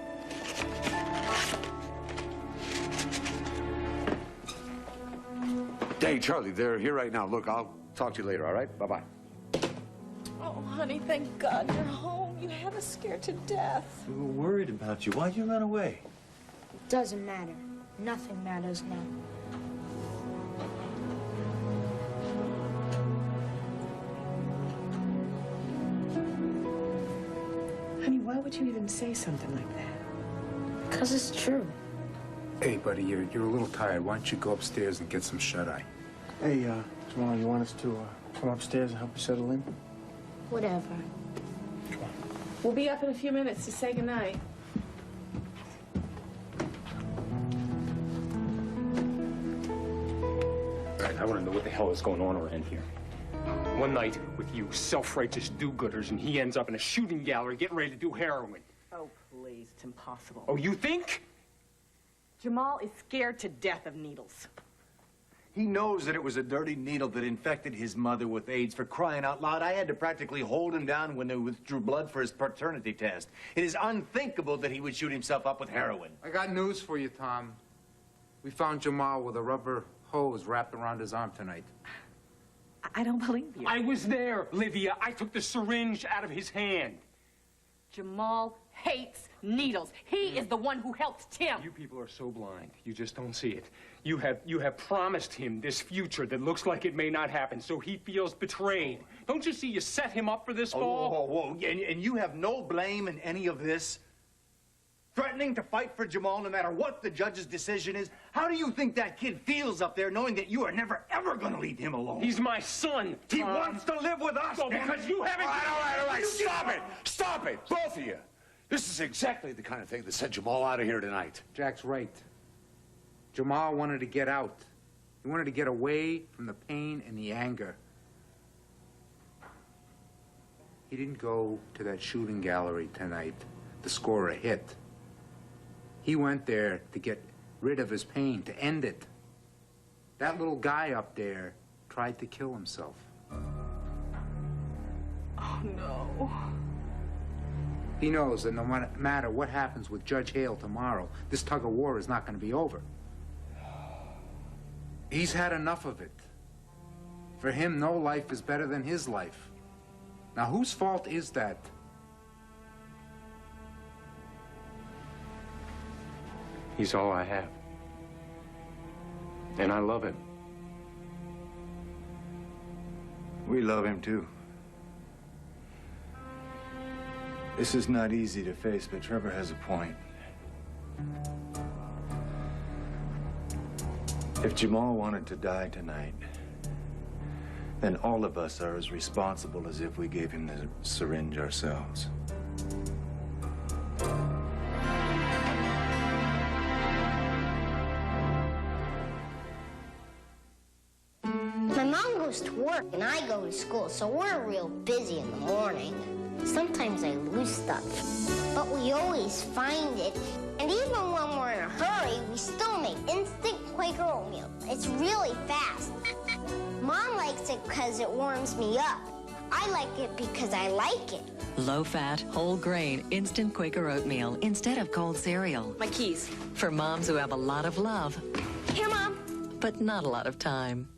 Hey, Charlie, they're here right now. Look, I'll talk to you later, all right? Bye-bye. Oh, honey, thank God you're home. You had us scared to death. We were worried about you. Why'd you run away? Doesn't matter. Nothing matters now. Honey, why would you even say something like that? Because it's true. Hey, buddy, you're a little tired. Why don't you go upstairs and get some shut-eye? Hey, Jamal, you want us to come upstairs and help you settle in? Whatever. We'll be up in a few minutes to say goodnight. All right, I want to know what the hell is going on around here. One night with you self-righteous do-gooders, and he ends up in a shooting gallery getting ready to do heroin. Oh, please, it's impossible. Oh, you think? Jamal is scared to death of needles. He knows that it was a dirty needle that infected his mother with AIDS. For crying out loud, I had to practically hold him down when they withdrew blood for his paternity test. It is unthinkable that he would shoot himself up with heroin. I got news for you, Tom. We found Jamal with a rubber hose wrapped around his arm tonight. I don't believe you. I was there, Livia. I took the syringe out of his hand. Jamal hates needles. He is the one who helped Tim. You people are so blind. You just don't see it. You have promised him this future that looks like it may not happen, so he feels betrayed. Don't you see you set him up for this fall? Whoa. And you have no blame in any of this? Threatening to fight for Jamal no matter what the judge's decision is? How do you think that kid feels up there knowing that you are never, ever going to leave him alone? He's my son, He wants to live with us, Well, because you haven't... All right. Stop it. Stop it, both of you. This is exactly the kind of thing that sent Jamal out of here tonight. Jack's right. Jamal wanted to get out. He wanted to get away from the pain and the anger. He didn't go to that shooting gallery tonight to score a hit. He went there to get rid of his pain, to end it. That little guy up there tried to kill himself. Oh, no. He knows that no matter what happens with Judge Hale tomorrow, this tug-of-war is not going to be over. He's had enough of it. For him, no life is better than his life. Now, whose fault is that? He's all I have. And I love him. We love him, too. This is not easy to face, but Trevor has a point. If Jamal wanted to die tonight, then all of us are as responsible as if we gave him the syringe ourselves. My mom goes to work and I go to school, so we're real busy in the morning. Sometimes I lose stuff, but we always find it. And even when we're in a hurry, we still make instant Quaker oatmeal. It's really fast. Mom likes it because it warms me up. I like it because I like it. Low-fat, whole-grain, instant Quaker oatmeal instead of cold cereal. My keys. For moms who have a lot of love. Here, Mom. But not a lot of time.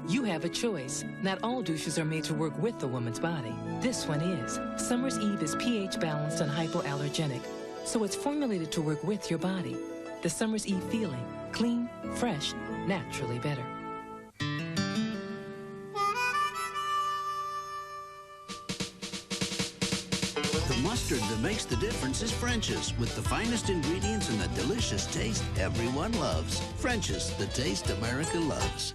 You have a choice. Not all douches are made to work with the woman's body. This one is. Summer's Eve is pH balanced and hypoallergenic, so it's formulated to work with your body. The Summer's Eve feeling, clean, fresh, naturally better. mustard that makes the difference is French's, with the finest ingredients and the delicious taste everyone loves. French's, the taste America loves.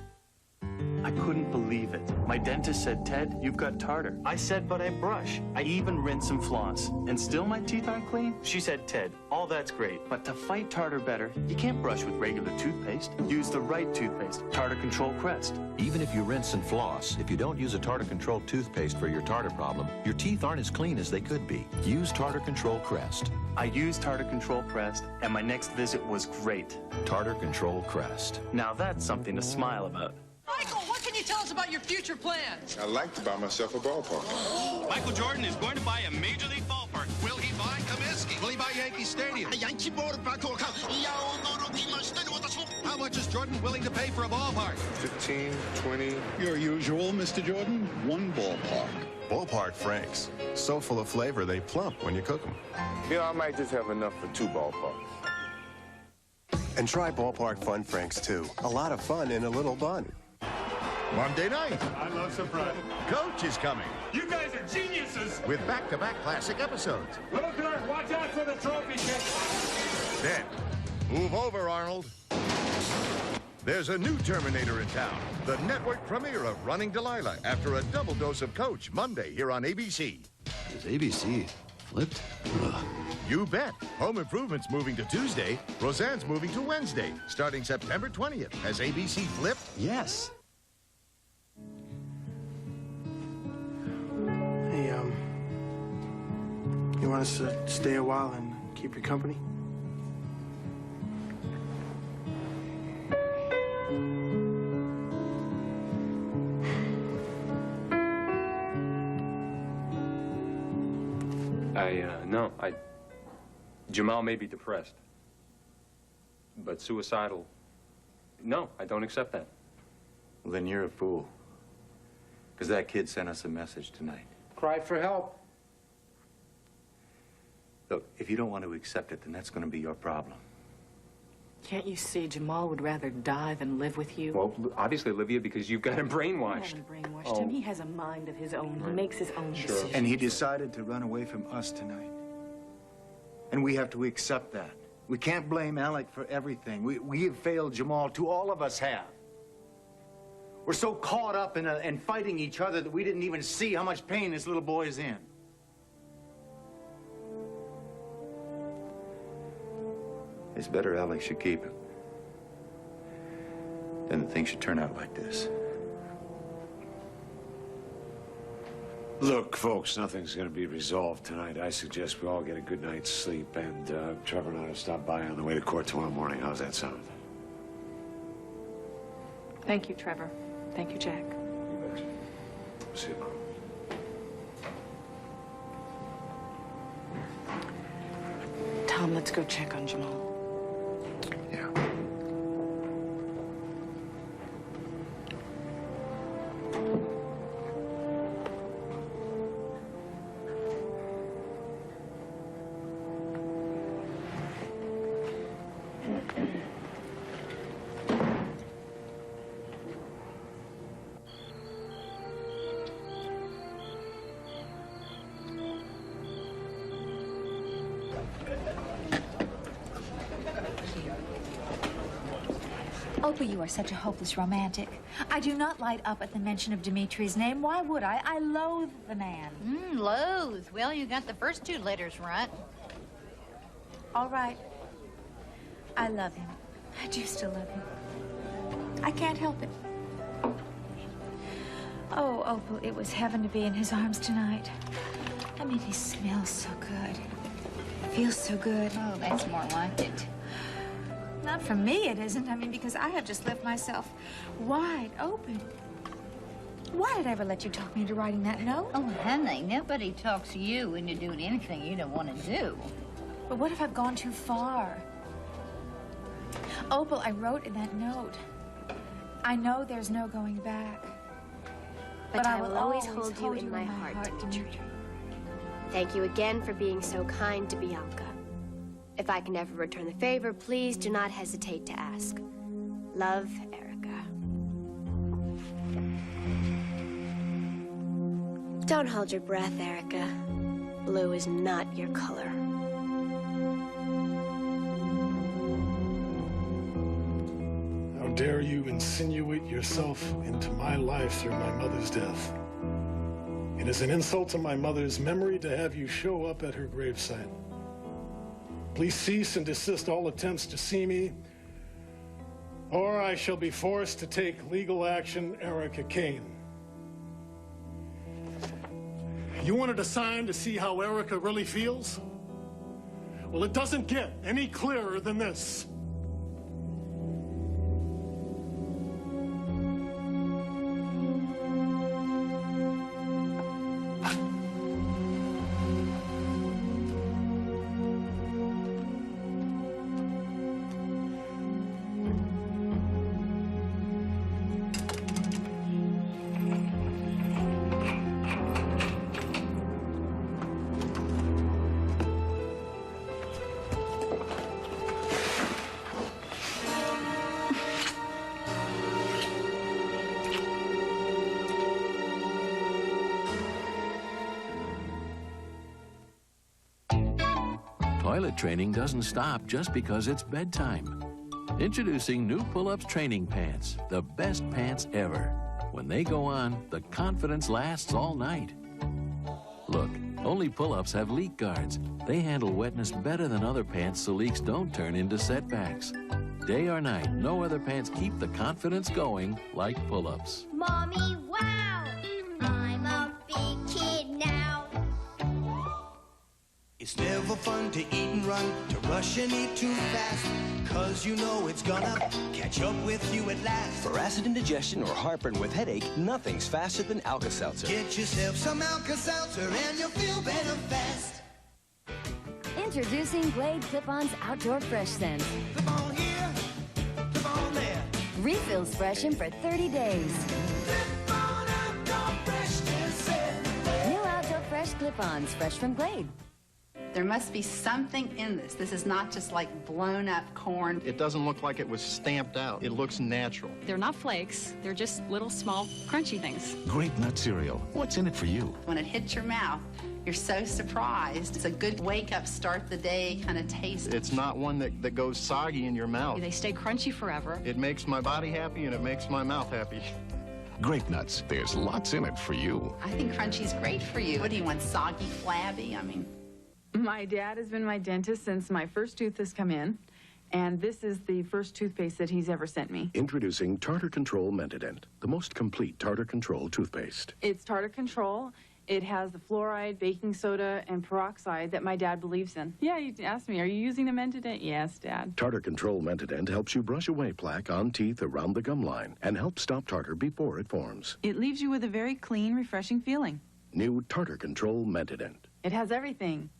I couldn't believe it. My dentist said, Ted, you've got tartar. I said, but I brush. I even rinse and floss. And still my teeth aren't clean? She said, Ted, all that's great, but to fight tartar better, you can't brush with regular toothpaste. Use the right toothpaste, Tartar Control Crest. Even if you rinse and floss, if you don't use a Tartar Control toothpaste for your tartar problem, your teeth aren't as clean as they could be. Use Tartar Control Crest. I used Tartar Control Crest, and my next visit was great. Tartar Control Crest. Now that's something to smile about. Michael, what can you tell us about your future plans? I'd like to buy myself a ballpark. Michael Jordan is going to buy a Major League ballpark. Will he buy Comiskey? Will he buy Yankee Stadium? How much is Jordan willing to pay for a ballpark? 15, 20. Your usual, Mr. Jordan, one ballpark. Ballpark Franks. So full of flavor, they plump when you cook them. You know, I might just have enough for 2 ballparks. And try Ballpark Fun Franks, too. A lot of fun in a little bun. Monday night, I love surprise. Coach is coming You guys are geniuses. with back-to-back classic episodes. Little Kurt, watch out for the trophy case. Then, move over, Arnold. There's a new Terminator in town. The network premiere of Running Delilah after a double dose of Coach Monday here on ABC. Is ABC flipped? Ugh. You bet. Home Improvement's moving to Tuesday. Roseanne's moving to Wednesday, starting September 20th. Has ABC flipped? Yes. Hey, you want us to stay a while and keep your company? No, Jamal may be depressed, but suicidal. No, I don't accept that. Well, then you're a fool. Because that kid sent us a message tonight. Cry for help. Look, if you don't want to accept it, then that's going to be your problem. Can't you see Jamal would rather die than live with you? Well, obviously, Olivia, because you've got him I brainwashed. haven't brainwashed him. He has a mind of his own. He makes his own decisions. And he decided to run away from us tonight. And we have to accept that. We can't blame Alec for everything. We have failed Jamal, too. All of us have. We're so caught up in fighting each other that we didn't even see how much pain this little boy is in. It's better Alec should keep it than that things should turn out like this. Look, folks, nothing's going to be resolved tonight. I suggest we all get a good night's sleep, and Trevor and I will stop by on the way to court tomorrow morning. How's that sound? Thank you, Trevor. Thank you, Jack. See you, Mom. Tom, let's go check on Jamal. Yeah. Opal, you are such a hopeless romantic. I do not light up at the mention of Dimitri's name. Why would I? I loathe the man. Loathe. Well, you got the first 2 letters right. All right. I love him. I do still love him. I can't help it. Oh, Opal, it was heaven to be in his arms tonight. I mean, he smells so good. Feels so good. Oh, that's more like it. Not for me, it isn't. I mean, because I have just left myself wide open. Why did I ever let you talk me into writing that note? Oh, honey, nobody talks you into doing anything you don't want to do. But what if I've gone too far? Opal, I wrote in that note. I know there's no going back. But I will always hold you in my heart, Dimitri. Thank you again for being so kind to Bianca. If I can ever return the favor, please do not hesitate to ask. Love, Erica. Don't hold your breath, Erica. Blue is not your color. How dare you insinuate yourself into my life through my mother's death? It is an insult to my mother's memory to have you show up at her gravesite. Please cease and desist all attempts to see me, or I shall be forced to take legal action, Erica Kane. You wanted a sign to see how Erica really feels? Well, it doesn't get any clearer than this. Toilet training doesn't stop just because it's bedtime. Introducing new Pull-Ups training pants, the best pants ever. When they go on, the confidence lasts all night. Look, only Pull-Ups have leak guards. They handle wetness better than other pants so leaks don't turn into setbacks. Day or night, no other pants keep the confidence going like Pull-Ups. Mommy, wow! I'm a big kid now. It's never fun to eat and run, to rush and eat too fast, 'cause you know it's gonna catch up with you at last. For acid indigestion or heartburn with headache, nothing's faster than Alka-Seltzer. Get yourself some Alka-Seltzer and you'll feel better fast. Introducing Glade Clip-On's Outdoor Fresh Scent. Clip on here, clip on there. Refills freshen for 30 days. Clip on Outdoor Freshness. New Outdoor Fresh Clip-Ons, fresh from Glade. There must be something in this. This is not just like blown up corn. It doesn't look like it was stamped out. It looks natural. They're not flakes. They're just little small crunchy things. Grape Nut cereal. What's in it for you? When it hits your mouth, you're so surprised. It's a good wake-up, start the day kind of taste. It's not one that goes soggy in your mouth. They stay crunchy forever. It makes my body happy and it makes my mouth happy. Grape Nuts. There's lots in it for you. I think crunchy's great for you. What do you want, soggy, flabby? I mean... My dad has been my dentist since my first tooth has come in, and this is the first toothpaste that he's ever sent me. Introducing Tartar Control Mentadent, the most complete tartar control toothpaste. It's tartar control. It has the fluoride, baking soda, and peroxide that my dad believes in. Yeah, he asked me, are you using the Mentadent? Yes, Dad. Tartar Control Mentadent helps you brush away plaque on teeth around the gum line and helps stop tartar before it forms. It leaves you with a very clean, refreshing feeling. New Tartar Control Mentadent. It has everything.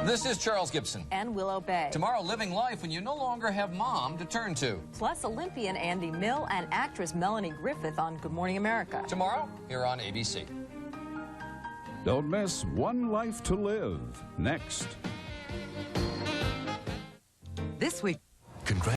This is Charles Gibson. And Willow Bay. Tomorrow, living life when you no longer have mom to turn to. Plus Olympian Andy Mill and actress Melanie Griffith on Good Morning America. Tomorrow, here on ABC. Don't miss One Life to Live, next. This week.